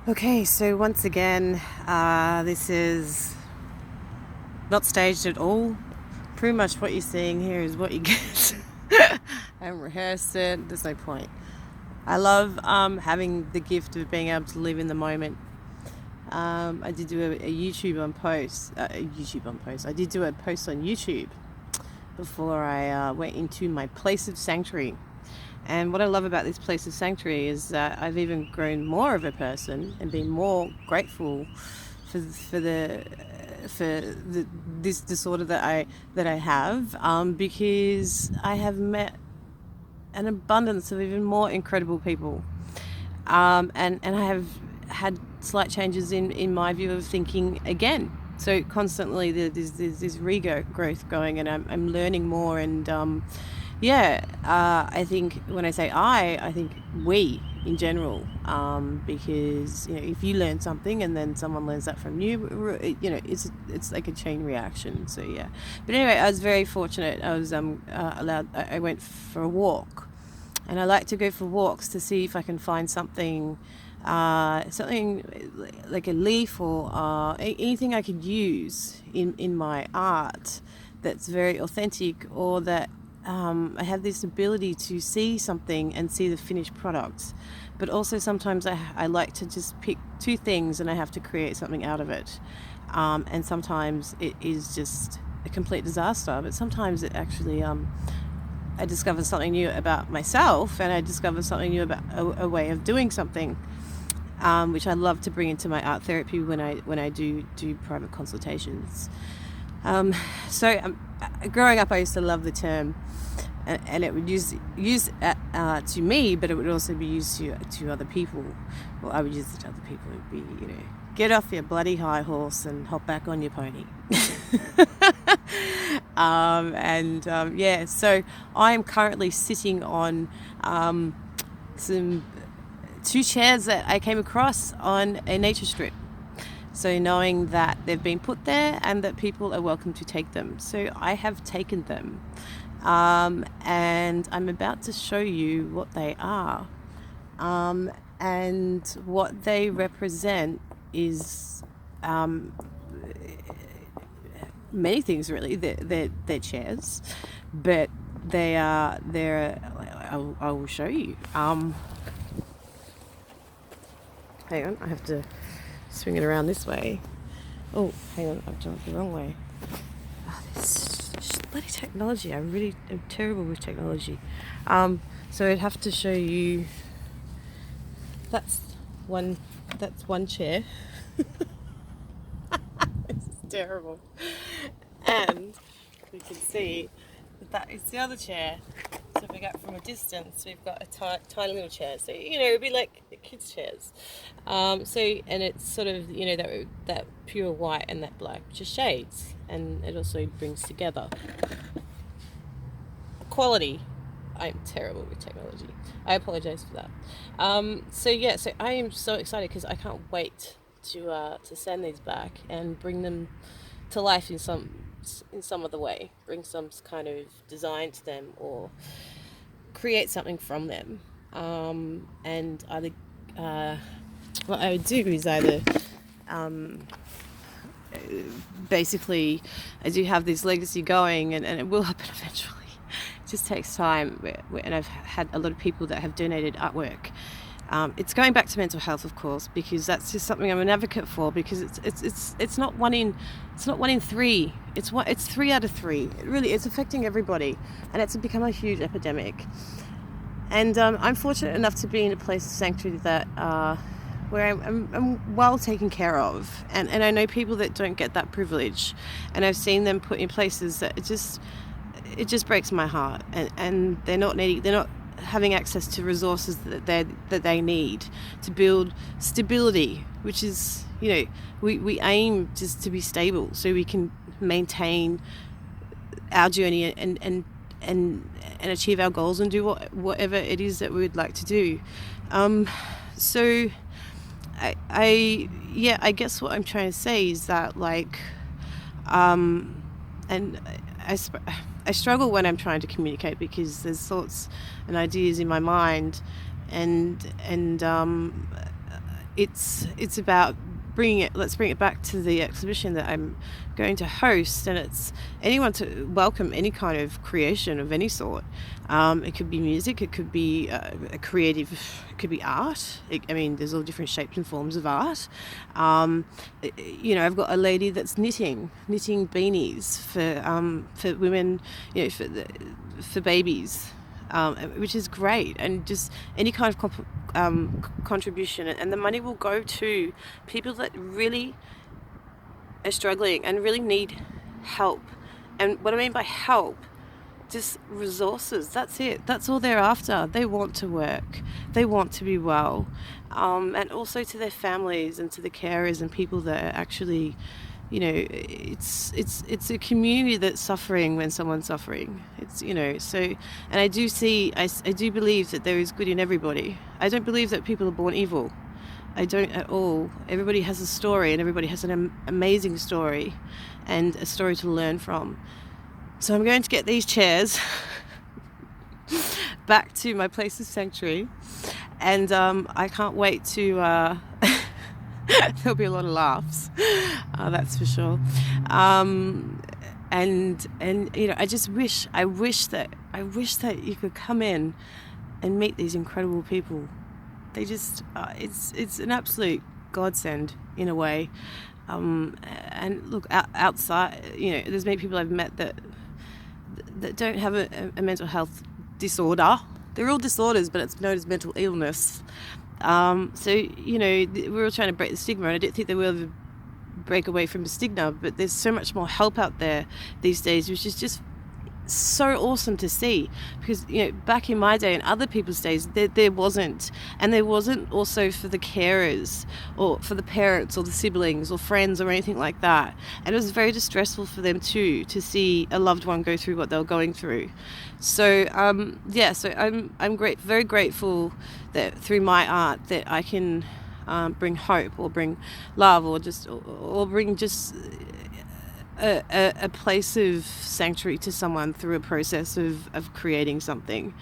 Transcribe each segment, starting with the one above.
Okay, so once again, this is not staged at all. Pretty much what you're seeing here is what you get. I haven't rehearsed it, there's no point. I love having the gift of being able to live in the moment. I did do a YouTube on post. I did do a post on YouTube before I went into my place of sanctuary. And what I love about this place of sanctuary is that I've even grown more of a person and been more grateful for this disorder that I have, because I have met an abundance of even more incredible people, and I have had slight changes in my view of thinking again. So constantly there's this regrowth going, and I'm learning more. And I think when I say I think we in general, because if you learn something and then someone learns that from you, it's like a chain reaction. So yeah, but anyway, I was very fortunate. I was allowed. I went for a walk, and I like to go for walks to see if I can find something like a leaf or anything I could use in my art that's very authentic, or that I have this ability to see something and see the finished product. But also sometimes I like to just pick two things and I have to create something out of it. And sometimes it is just a complete disaster, but sometimes it actually I discover something new about myself, and I discover something new about a way of doing something, which I love to bring into my art therapy when I do private consultations. Growing up, I used to love the term, and it would use to me, but it would also be used to other people. Well, I would use it to other people. It would be, get off your bloody high horse and hop back on your pony. So I am currently sitting on two chairs that I came across on a nature strip. So knowing that they've been put there and that people are welcome to take them. So I have taken them. And I'm about to show you what they are. And what they represent is many things, really. They're chairs, but they're I will show you. Hang on, I have to swing it around this way. Oh, hang on, I've done it the wrong way. This bloody technology. I really am terrible with technology. So I'd have to show you. That's one chair. It's terrible. And you can see that is the other chair. So if we got from a distance, we've got a tiny little chair. So it'd be like kids' chairs. And it's sort of that pure white and that black, just shades, and it also brings together quality. I'm terrible with technology. I apologize for that. So I am so excited because I can't wait to send these back and bring them to life in some other way. Bring some kind of design to them, or create something from them. And either what I would do is either basically, I do have this legacy going, and it will happen eventually. It just takes time, and I've had a lot of people that have donated artwork. It's going back to mental health, of course, because that's just something I'm an advocate for. Because it's not one in three. It's 3 out of 3. It's affecting everybody, and it's become a huge epidemic. And I'm fortunate enough to be in a place of sanctuary that where I'm well taken care of, and I know people that don't get that privilege, and I've seen them put in places that it just breaks my heart, and they're not having access to resources that they need to build stability, which is we aim just to be stable so we can maintain our journey and achieve our goals and do whatever it is that we would like to do. So I guess what I'm trying to say is that and I struggle when I'm trying to communicate, because there's thoughts and ideas in my mind, and it's about let's bring it back to the exhibition that I'm going to host, and it's anyone to welcome any kind of creation of any sort. It could be music, it could be a creative, it could be art. I mean, there's all different shapes and forms of art. I've got a lady that's knitting beanies for women, for babies. Which is great, and just any kind of contribution, and the money will go to people that really are struggling and really need help. And what I mean by help, just resources. That's it. That's all they're after. They want to work, they want to be well, and also to their families and to the carers and people that are actually, it's a community that's suffering when someone's suffering. So, and I do believe that there is good in everybody. I don't believe that people are born evil. I don't at all. Everybody has a story, and everybody has an amazing story and a story to learn from. So I'm going to get these chairs back to my place of sanctuary, and I can't wait to there'll be a lot of laughs, that's for sure. And I wish that you could come in and meet these incredible people. They just it's an absolute godsend in a way. And look, outside, there's many people I've met that don't have a mental health disorder. They're all disorders, but it's known as mental illness. We're all trying to break the stigma, and I don't think they will ever break away from the stigma, but there's so much more help out there these days, which is just so awesome to see, because back in my day and other people's days there wasn't, and there wasn't also for the carers or for the parents or the siblings or friends or anything like that, and it was very distressful for them too to see a loved one go through what they were going through. So I'm very grateful that through my art that I can bring hope or bring love or bring just a place of sanctuary to someone through a process of creating something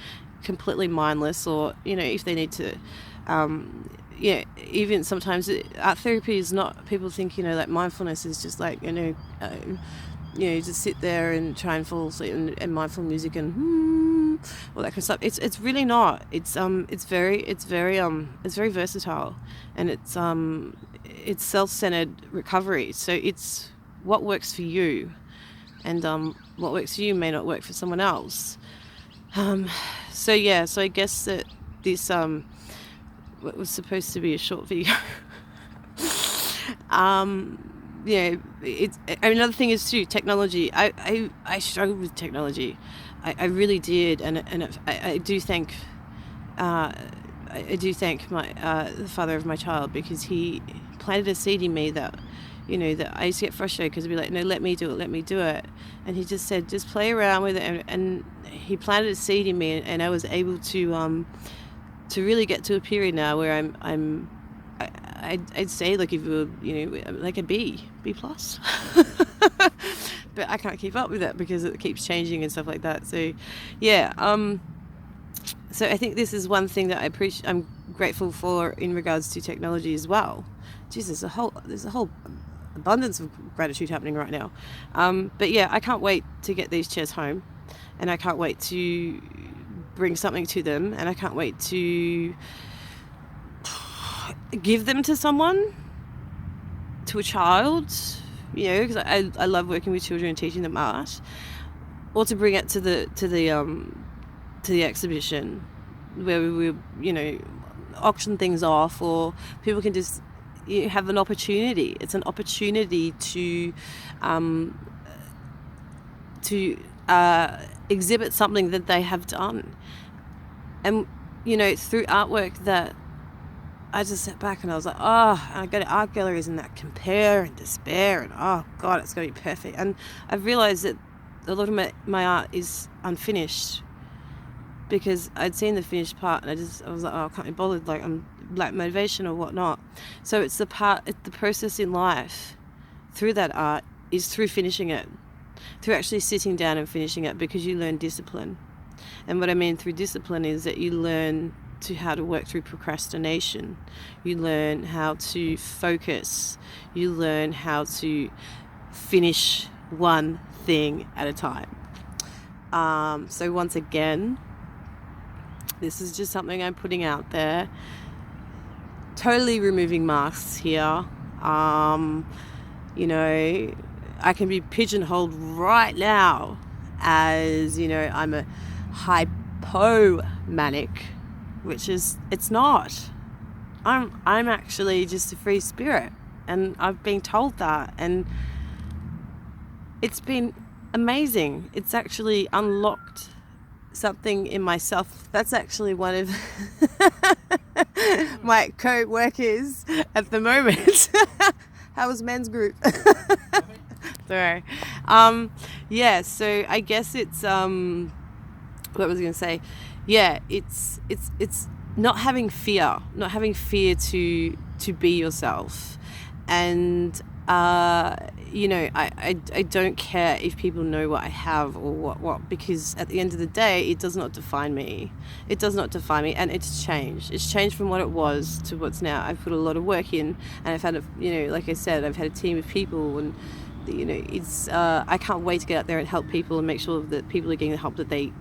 completely mindless, or if they need to even sometimes art therapy is not, people think like mindfulness is just like just sit there and try and fall asleep and mindful music and all that kind of stuff. It's really not. It's very versatile, and it's self-centered recovery. So it's what works for you, and what works for you may not work for someone else. So I guess that this what was supposed to be a short video. Another thing is too technology. I struggled with technology. I really did, and I do thank my the father of my child, because he planted a seed in me that that I used to get frustrated because I'd be like, no, let me do it, and he just said, just play around with it, and he planted a seed in me, and I was able to really get to a period now where I'd say, like, if you were, like a B plus, but I can't keep up with it because it keeps changing and stuff like that. So so I think this is one thing that I'm grateful for in regards to technology as well. Jesus, there's a whole abundance of gratitude happening right now. But I can't wait to get these chairs home, and I can't wait to bring something to them, and I can't wait to give them to someone, to a child, because I love working with children and teaching them art, or to bring it to the exhibition where we auction things off, or people can just have an opportunity. It's an opportunity to exhibit something that they have done, and through artwork that I just sat back and I was like, I go to art galleries and that compare and despair, and oh God, it's going to be perfect. And I've realized that a lot of my art is unfinished, because I'd seen the finished part, and I was like, I can't be bothered, like I'm lack motivation or whatnot. So it's the process in life through that art is through finishing it, through actually sitting down and finishing it, because you learn discipline. And what I mean through discipline is that you learn to how to work through procrastination. You learn how to focus. You learn how to finish one thing at a time. So once again, this is just something I'm putting out there. Totally removing masks here. You know, I can be pigeonholed right now as, you know, I'm a hypomanic, which is, it's not. I'm actually just a free spirit, and I've been told that, and it's been amazing. It's actually unlocked something in myself. That's actually one of my co-workers at the moment. How was men's group? Sorry. Yeah, so I guess it's what was I going to say? Yeah, it's not having fear to be yourself. And you know, I don't care if people know what I have or what, because at the end of the day, it does not define me. It does not define me, and it's changed. It's changed from what it was to what's now. I've put a lot of work in, and I've had like I said, I've had a team of people, and you know, it's I can't wait to get out there and help people and make sure that people are getting the help that they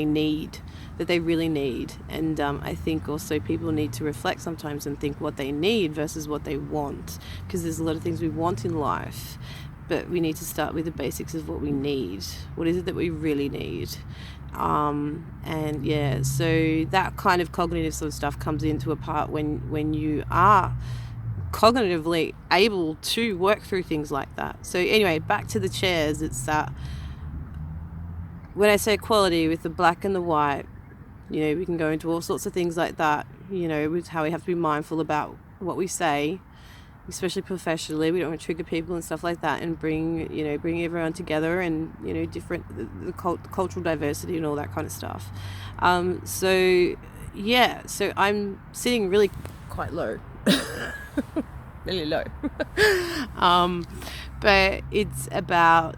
need, that they really need. And I think also people need to reflect sometimes and think what they need versus what they want, because there's a lot of things we want in life, but we need to start with the basics of what we need. What is it that we really need? And yeah, so that kind of cognitive sort of stuff comes into a part when you are cognitively able to work through things like that. So anyway, back to the chairs. It's that when I say equality with the black and the white, you know, we can go into all sorts of things like that, you know, with how we have to be mindful about what we say, especially professionally. We don't want to trigger people and stuff like that, and bring everyone together, and, you know, different, the cultural diversity and all that kind of stuff. So yeah, so I'm sitting really quite low. Really low. But it's about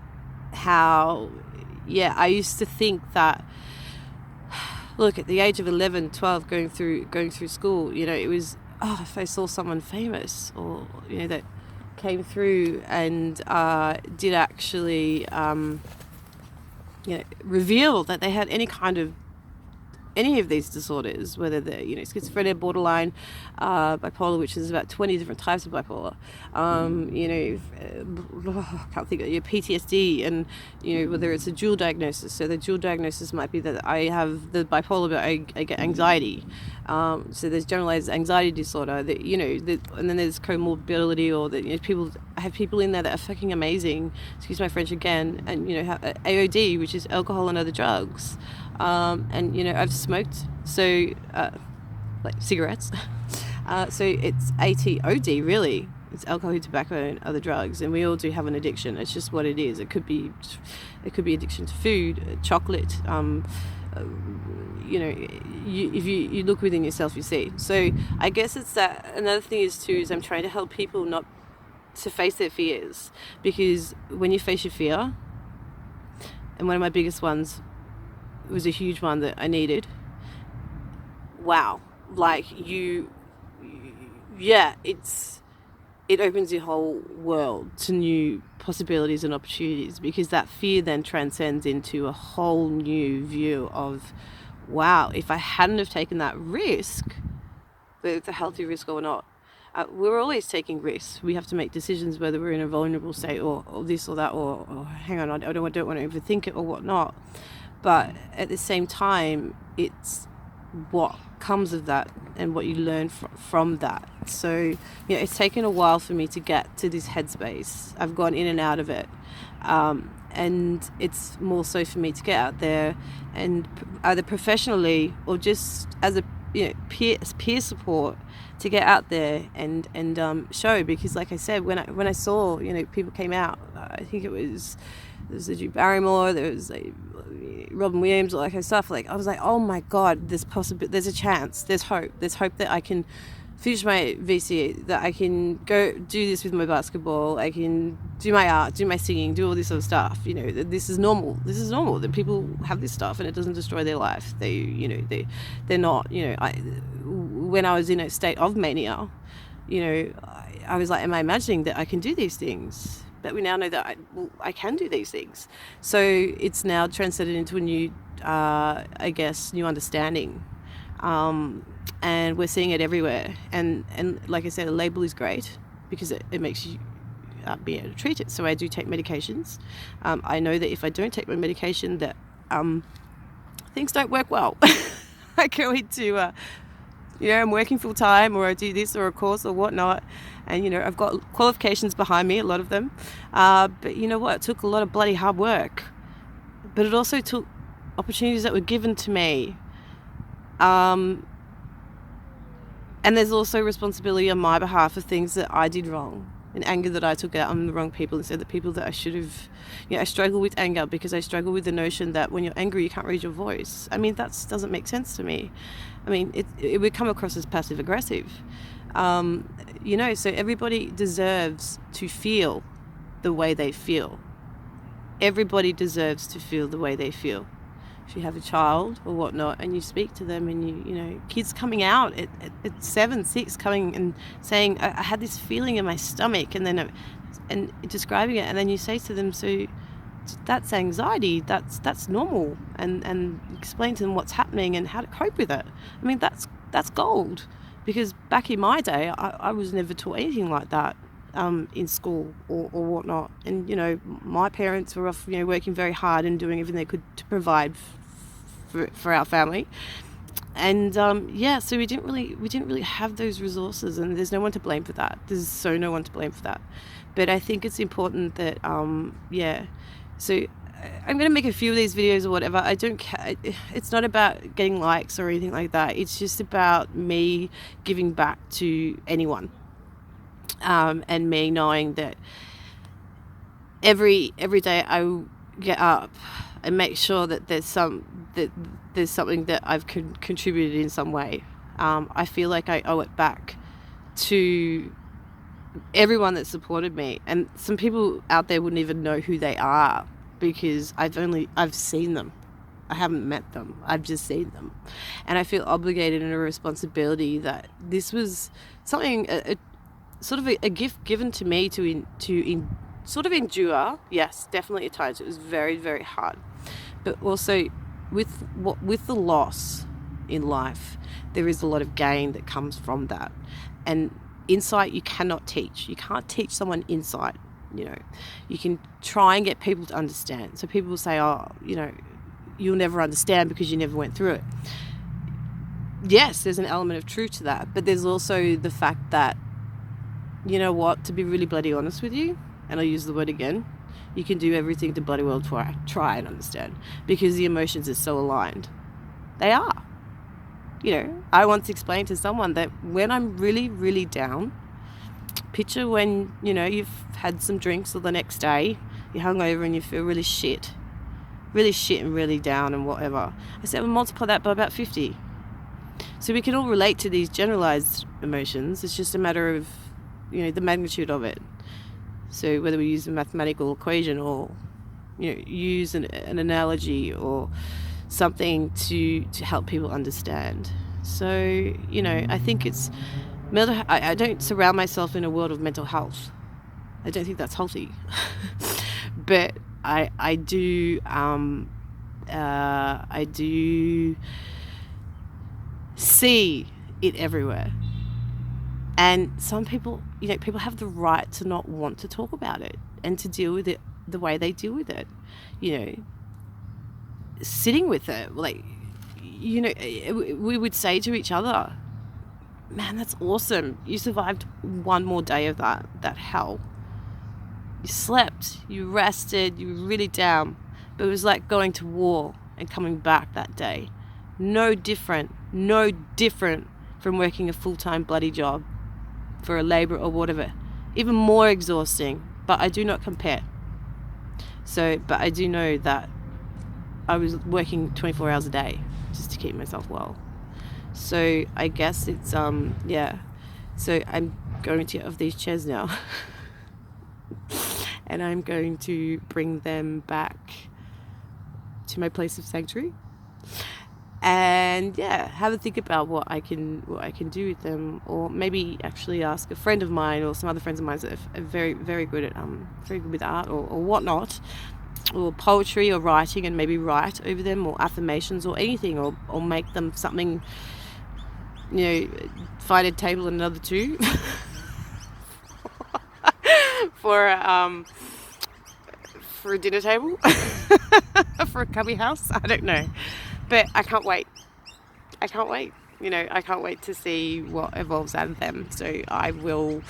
how, yeah, I used to think that, look, at the age of 11, 12, going through school, you know, it was, if I saw someone famous, or, you know, that came through and did actually, you know, reveal that they had any of these disorders, whether they're, you know, schizophrenia, borderline, bipolar, which is about 20 different types of bipolar, you know, I can't think of your PTSD, and, you know, whether it's a dual diagnosis. So the dual diagnosis might be that I have the bipolar, but I get anxiety. So there's generalized anxiety disorder, that, you know, and then there's comorbidity, or that, you know, I have people in there that are fucking amazing, excuse my French again, and, you know, have AOD, which is alcohol and other drugs. And, you know, I've smoked, so like cigarettes. So it's ATOD, really. It's alcohol, tobacco, and other drugs, and we all do have an addiction. It's just what it is. It could be addiction to food, chocolate. You know, if you look within yourself, you see. So I guess it's that. Another thing is I'm trying to help people not to face their fears, because when you face your fear, and one of my biggest ones, it was a huge one that I needed. Wow, like it opens your whole world to new possibilities and opportunities, because that fear then transcends into a whole new view of, wow, if I hadn't have taken that risk, whether it's a healthy risk or not, we're always taking risks. We have to make decisions whether we're in a vulnerable state, or this or that, or hang on, I don't want to overthink it or whatnot. But at the same time, it's what comes of that and what you learn from that. So, you know, it's taken a while for me to get to this headspace. I've gone in and out of it. And it's more so for me to get out there, and either professionally or just as a, you know, peer support, to get out there and show. Because like I said, when I saw, you know, people came out, I think there's a Drew Barrymore, there was a Robin Williams, all that kind of stuff. Like, I was like, oh my God, there's a chance, there's hope that I can finish my VCE, that I can go do this with my basketball, I can do my art, do my singing, do all this sort of stuff. You know, this is normal. This is normal that people have this stuff and it doesn't destroy their life. They're not, when I was in a state of mania, I was like, am I imagining that I can do these things? But we now know that I can do these things. So it's now transcended into a new, new understanding. And we're seeing it everywhere. And like I said, a label is great because it makes you be able to treat it. So I do take medications. I know that if I don't take my medication, that things don't work well. I go into, I'm working full time, or I do this or a course or whatnot. And, I've got qualifications behind me, a lot of them. But you know what? It took a lot of bloody hard work. But it also took opportunities that were given to me. And there's also responsibility on my behalf for things that I did wrong, and anger that I took out on the wrong people instead of the people that I should have. I struggle with anger because I struggle with the notion that when you're angry, you can't raise your voice. I mean, that doesn't make sense to me. I mean, it would come across as passive aggressive. So everybody deserves to feel the way they feel. Everybody deserves to feel the way they feel. If you have a child or whatnot and you speak to them and kids coming out at 7, 6 coming and saying, I had this feeling in my stomach, and then and describing it, and then you say to them, so that's anxiety, that's normal, and explain to them what's happening and how to cope with it. I mean, that's gold, because back in my day I was never taught anything like that in school or whatnot. And my parents were off working very hard and doing everything they could to provide for our family. And so we didn't really have those resources, and there's no one to blame for that. There's so no one to blame for that. But I think it's important that so I'm going to make a few of these videos or whatever. I don't care. It's not about getting likes or anything like that. It's just about me giving back to anyone. And me knowing that every day I get up and make sure that there's something that I've contributed in some way. I feel like I owe it back to everyone that supported me, and some people out there wouldn't even know who they are because I've seen them. I haven't met them. I've just seen them, and I feel obligated and a responsibility that this was something. Sort of a gift given to me to sort of endure. Yes, definitely at times it was very, very hard, but also with the loss in life, there is a lot of gain that comes from that. And insight you cannot teach. You can't teach someone insight. You can try and get people to understand. So people will say, you'll never understand because you never went through it. Yes, there's an element of truth to that, but there's also the fact that, to be really bloody honest with you, and I'll use the word again, you can do everything to bloody well try and understand, because the emotions are so aligned. They are. I once explained to someone that when I'm really, really down, picture when, you've had some drinks, or the next day, you're hungover and you feel really shit and really down and whatever. I said, well, multiply that by about 50. So we can all relate to these generalized emotions. It's just a matter of the magnitude of it. So whether we use a mathematical equation or use an analogy or something to help people understand. So I think it's I don't surround myself in a world of mental health. I don't think that's healthy. But I do see it everywhere. And some people, people have the right to not want to talk about it and to deal with it the way they deal with it. Sitting with it, we would say to each other, man, that's awesome. You survived one more day of that hell. You slept, you rested, you were really down. But it was like going to war and coming back that day. No different from working a full-time bloody job for a labourer or whatever. Even more exhausting, but I do not compare. But I do know that I was working 24 hours a day just to keep myself well. So I guess it's So I'm going to get off these chairs now. And I'm going to bring them back to my place of sanctuary. And yeah, have a think about what I can do with them, or maybe actually ask a friend of mine or some other friends of mine that are very, very good at very good with art or whatnot, or poetry or writing, and maybe write over them, or affirmations or anything, or make them something, find a table and another two for a dinner table for a cubby house. I don't know, but I can't wait. I can't wait to see what evolves out of them. So I will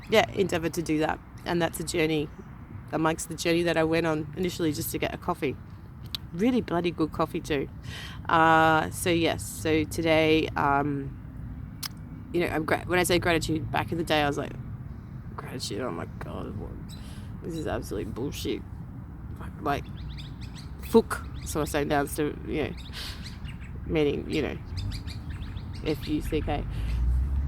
endeavor to do that. And that's a journey amongst the journey that I went on initially, just to get a coffee. Really bloody good coffee too. So today, I'm when I say gratitude, back in the day I was like, gratitude, oh my god, this is absolutely bullshit. Like fuck, so I say down to meaning F-U-C-K.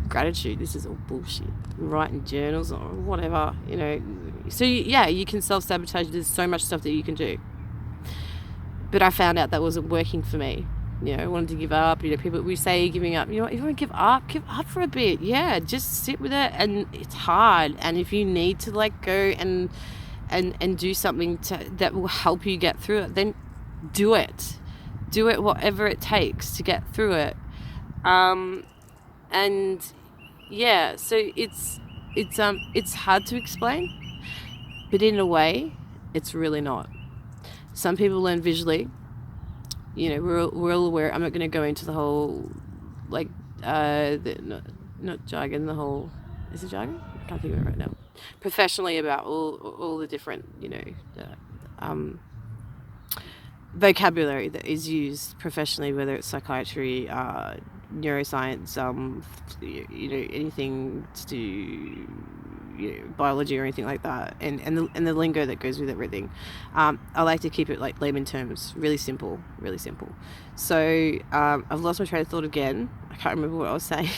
Gratitude, this is all bullshit. Writing journals or whatever, so you can self-sabotage. There's so much stuff that you can do, but I found out that wasn't working for me. I wanted to give up. People, we say giving up, if you want to give up for a bit. Just sit with it. And it's hard, and if you need to let go and do something that will help you get through it, then do it, whatever it takes to get through it. So it's hard to explain, but in a way it's really not. Some people learn visually. We're all aware. I'm not going to go into the whole not jargon, the whole, is it jargon? I can't think of it right now. Professionally, about all the different vocabulary that is used professionally, whether it's psychiatry, neuroscience, anything to do, biology or anything like that, and the lingo that goes with everything. I like to keep it like layman terms, really simple. So I've lost my train of thought again. I can't remember what I was saying.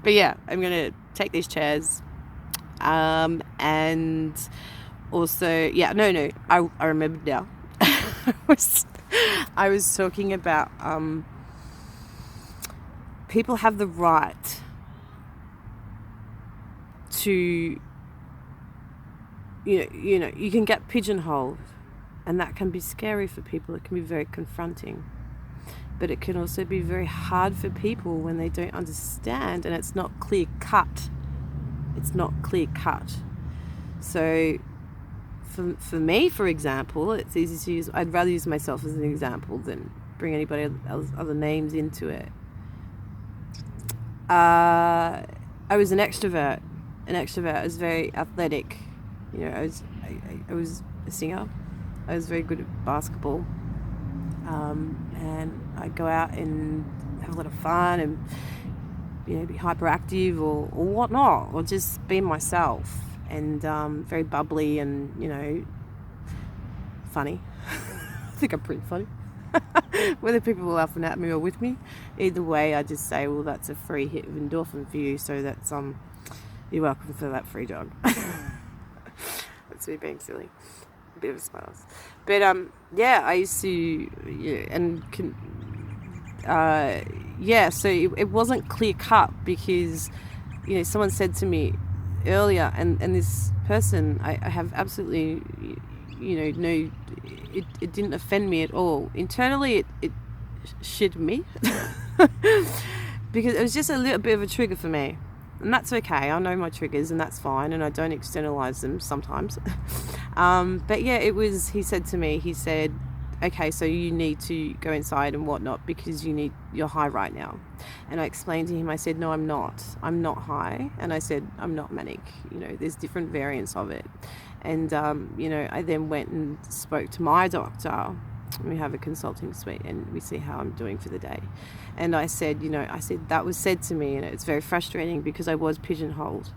But I'm gonna take these chairs, and also I remember now. I was talking about people have the right to you can get pigeonholed, and that can be scary for people. It can be very confronting, but it can also be very hard for people when they don't understand, and it's not clear cut. So for me, for example, it's easy to use. I'd rather use myself as an example than bring anybody else, other names into it. I was an extrovert. I was very athletic. I was a singer. I was very good at basketball. And I'd go out and have a lot of fun and be hyperactive or whatnot, or just be myself, and very bubbly and funny. I think I'm pretty funny. Whether people are laughing at me or with me, either way, I just say, well, that's a free hit of endorphin for you, so that's you're welcome for that free drug. That's me being silly, a bit of a smartass. But I used to so it wasn't clear cut, because someone said to me earlier, and this person, I have absolutely no, it didn't offend me at all. Internally it shit me because it was just a little bit of a trigger for me, and that's okay. I know my triggers, and that's fine, and I don't externalize them sometimes. But he said to me, okay, so you need to go inside and whatnot because you're high right now. And I explained to him, I said, no, I'm not high. And I said, I'm not manic. There's different variants of it. And, I then went and spoke to my doctor. We have a consulting suite, and we see how I'm doing for the day. And I said, that was said to me, and it's very frustrating because I was pigeonholed.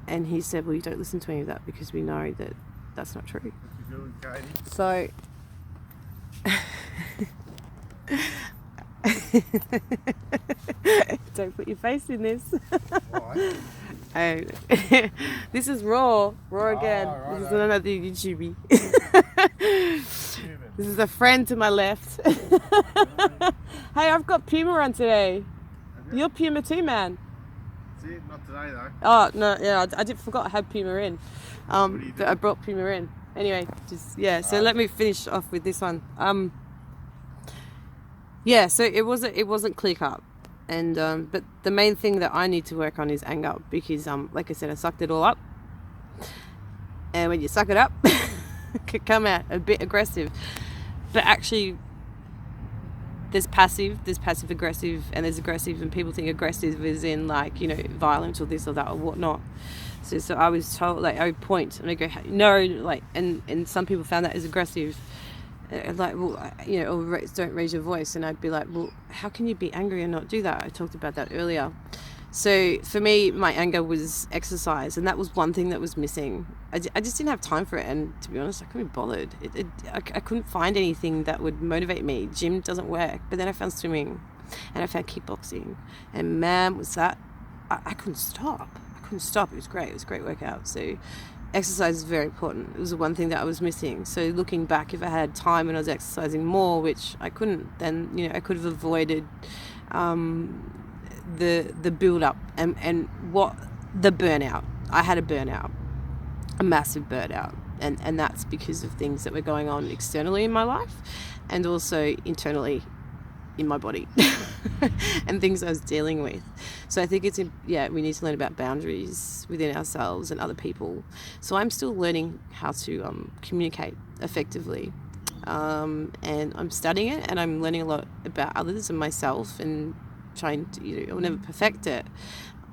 And he said, well, you don't listen to any of that because we know that that's not true. What you doing, Katie? So... Don't put your face in this. Why? Oh. This is raw again. Right, This is another YouTubey. Human. This is a friend to my left. Hey, I've got Puma on today. You're Puma too, man. See, not today though. Oh no, yeah, I did forgot I had Puma in. What do you But do? I brought Puma in. Anyway, just yeah. So Alright. let me finish off with this one. Yeah. So it wasn't clear cut, and but the main thing that I need to work on is anger because like I said, I sucked it all up, and when you suck it up, it can come out a bit aggressive, but actually. There's passive aggressive, and there's aggressive, and people think aggressive is in like, you know, violence or this or that or whatnot. So I was told, like, I would point and I go, no, like, and some people found that as aggressive. Like, well, you know, or don't raise your voice. And I'd be like, well, how can you be angry and not do that? I talked about that earlier. So for me, my anger was exercise, and that was one thing that was missing. I just didn't have time for it, and to be honest, I couldn't be bothered. I couldn't find anything that would motivate me. Gym doesn't work, but then I found swimming, and I found kickboxing, and man, was that, I couldn't stop. It was great. It was a great workout. So exercise is very important. It was the one thing that I was missing. So looking back, if I had time and I was exercising more, which I couldn't, then, you know, I could have avoided the build up and what the burnout. I had a burnout, a massive burnout, and that's because of things that were going on externally in my life and also internally in my body and things I was dealing with. So I think we need to learn about boundaries within ourselves and other people. So I'm still learning how to communicate effectively, and I'm studying it, and I'm learning a lot about others and myself, and trying to, you know, I'll never perfect it.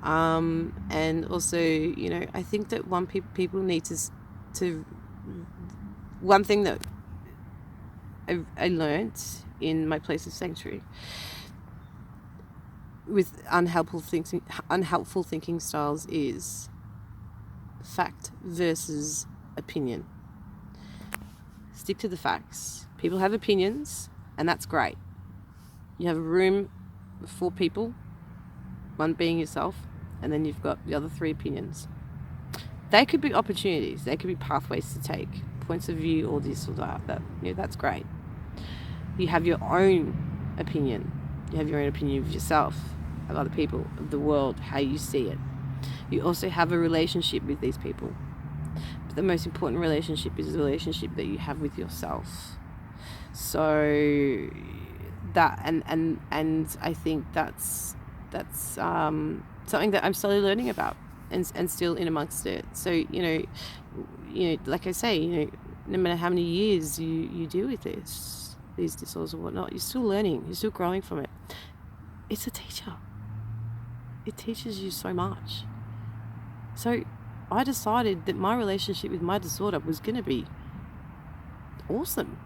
And also, you know, I think that people need to one thing that I learned in my place of sanctuary with unhelpful thinking styles is fact versus opinion. Stick to the facts. People have opinions, and that's great. You have a room with 4 people, one being yourself, and then you've got the other 3 opinions. They could be opportunities, they could be pathways to take, points of view, or this or that, you know, that's great. You have your own opinion. You have your own opinion of yourself, of other people, of the world, how you see it. You also have a relationship with these people. But the most important relationship is the relationship that you have with yourself. So that and I think that's something that I'm slowly learning about and still in amongst it. So you know, like I say, you know, no matter how many years you deal with these disorders or whatnot, you're still learning, you're still growing from it. It's a teacher. It teaches you so much. So I decided that my relationship with my disorder was going to be awesome.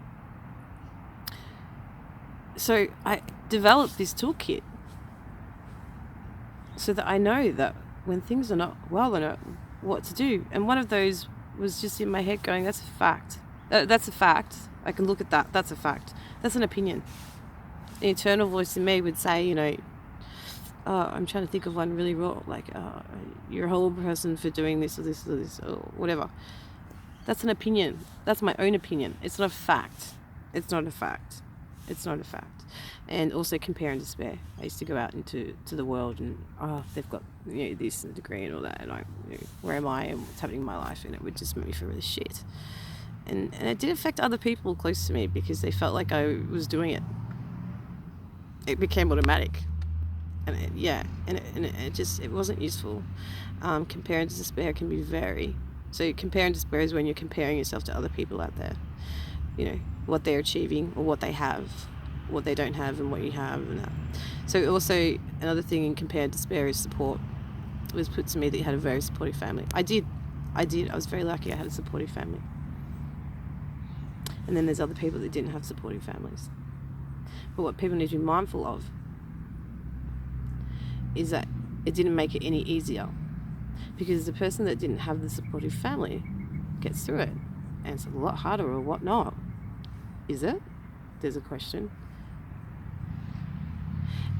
So I developed this toolkit so that I know that when things are not well, I know what to do. And one of those was just in my head going, that's a fact. That's a fact. I can look at that. That's a fact. That's an opinion. The internal voice in me would say, you know, I'm trying to think of one really raw, like, you're a horrible person for doing this or this or this or whatever. That's an opinion. That's my own opinion. It's not a fact. It's not a fact. It's not a fact. And also compare and despair. I used to go out into the world and, they've got, you know, this and degree and all that, and you know, where am I and what's happening in my life, and it would just make me feel really shit. And it did affect other people close to me because they felt like I was doing it. It became automatic. And it wasn't useful. Compare and despair can be very. So compare and despair is when you're comparing yourself to other people out there. You know, what they're achieving or what they have, what they don't have and what you have and that. So also another thing in compare and despair is support. It was put to me that you had a very supportive family. I did. I was very lucky I had a supportive family. And then there's other people that didn't have supportive families. But what people need to be mindful of is that it didn't make it any easier, because the person that didn't have the supportive family gets through it, and it's a lot harder or whatnot. Is it? There's a question.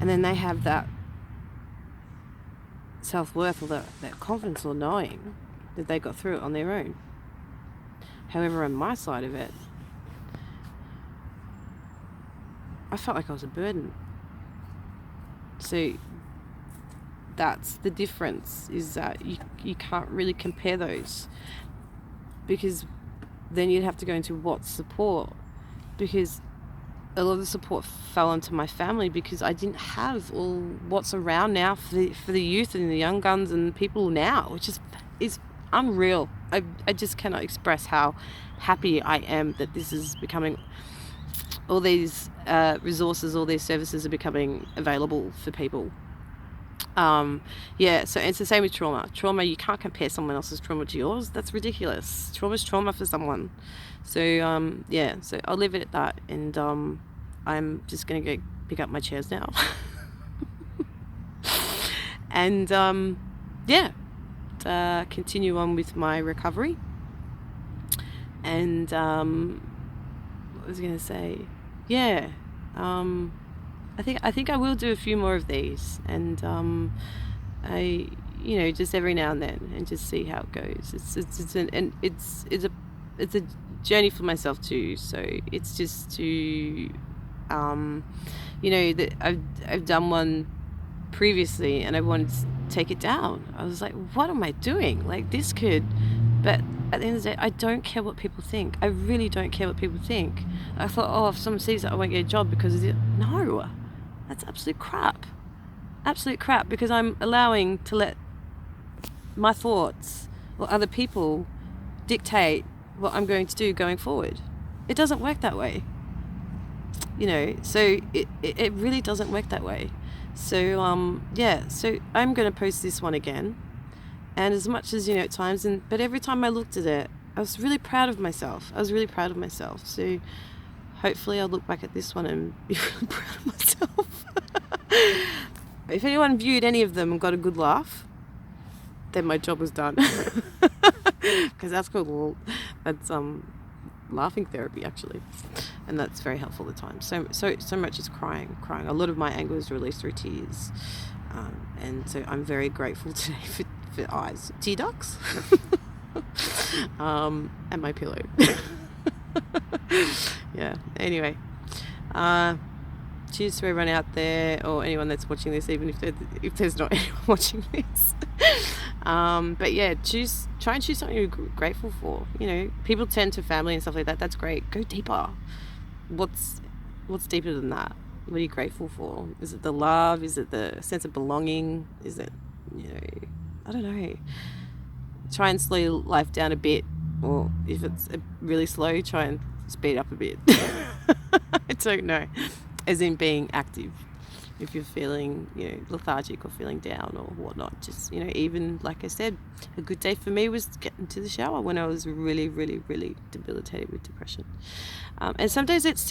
And then they have that self-worth or that confidence or knowing that they got through it on their own. However, on my side of it, I felt like I was a burden. So that's the difference, is that you can't really compare those, because then you'd have to go into what support, because a lot of the support fell onto my family, because I didn't have all what's around now for the youth and the young guns and people now, which is unreal. I just cannot express how happy I am that this is becoming, all these resources, all these services are becoming available for people. So it's the same with trauma. You can't compare someone else's trauma to yours. That's ridiculous. Trauma's trauma for someone. So so I'll leave it at that, and I'm just gonna go pick up my chairs now. And continue on with my recovery. And what was I gonna say? I think I will do a few more of these, and just every now and then, and just see how it goes. It's a journey for myself too. So it's just to that I've done one previously, and I wanted to take it down. I was like, what am I doing? Like, this could, but at the end of the day, I don't care what people think. I really don't care what people think. I thought, if someone sees it, I won't get a job because of it. No, that's absolute crap. Absolute crap, because I'm allowing to let my thoughts or other people dictate what I'm going to do going forward. It doesn't work that way. So it really doesn't work that way. So so I'm going to post this one again. And as much as, at times, but every time I looked at it, I was really proud of myself. So hopefully I'll look back at this one and be really proud of myself. If anyone viewed any of them and got a good laugh, then my job was done. Because that's laughing therapy, actually. And that's very helpful at times. So much as crying. A lot of my anger is released through tears. And so I'm very grateful today for eyes, tear ducts, and my pillow. Anyway, cheers to everyone out there, or anyone that's watching this, even if there's not anyone watching this. Try and choose something you're grateful for. People tend to family and stuff like that. That's great. Go deeper. What's deeper than that? What are you grateful for? Is it the love? Is it the sense of belonging? Is it, I don't know. Try and slow life down a bit, or if it's really slow, try and speed up a bit. I don't know. As in being active. If you're feeling, lethargic or feeling down or whatnot, just, even like I said, a good day for me was getting to the shower when I was really, really, really debilitated with depression. And some days it's still